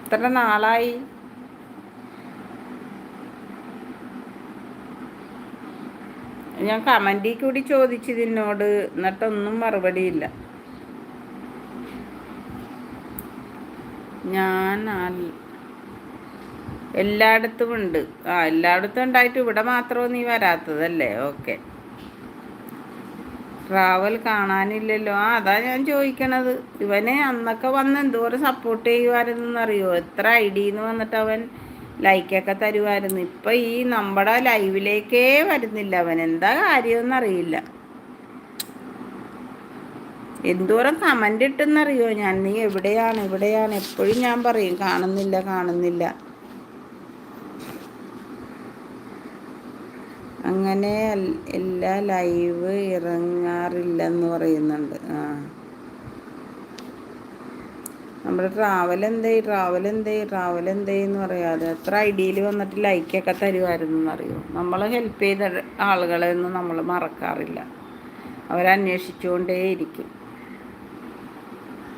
എത്ര നാളായി? ഞാൻ കമൻറ്റിൽ കൂടി ചോദിച്ചു നിന്നോട്, എന്നിട്ടൊന്നും മറുപടിയില്ല. ഞാൻ എല്ലായിടത്തും ഉണ്ട്. എല്ലായിടത്തും ഉണ്ടായിട്ട് ഇവിടെ മാത്രമോ നീ വരാത്തതല്ലേ? ഓക്കെ. ട്രാവൽ കാണാനില്ലല്ലോ. അതാ ഞാൻ ചോദിക്കണത്. ഇവനെ അന്നൊക്കെ വന്ന് എന്തോരം സപ്പോർട്ട് ചെയ്യുമായിരുന്നറിയോ? എത്ര ഐഡിന്ന് വന്നിട്ട് അവൻ ലൈക്കൊക്കെ തരുമായിരുന്നു. ഇപ്പം ഈ നമ്മുടെ ലൈവിലേക്കേ വരുന്നില്ല അവൻ. എന്താ കാര്യമെന്നറിയില്ല. എന്തോരം കമൻ്റ് ഇട്ടെന്നറിയോ ഞാൻ? നീ എവിടെയാണ് എവിടെയാണ് എപ്പോഴും ഞാൻ പറയും കാണുന്നില്ല കാണുന്നില്ല. അങ്ങനെ എല്ലാ ലൈവ് ഇറങ്ങാറില്ലെന്ന് പറയുന്നുണ്ട്. നമ്മുടെ ട്രാവൽ എന്തേന്ന് പറയാതെ എത്ര ഐഡിയയിൽ വന്നിട്ട് ലൈക്കൊക്കെ തരുമായിരുന്നു എന്നറിയോ? നമ്മൾ ഹെൽപ്പ് ചെയ്ത ആളുകളെ ഒന്നും നമ്മൾ മറക്കാറില്ല. അവരന്വേഷിച്ചുകൊണ്ടേയിരിക്കും.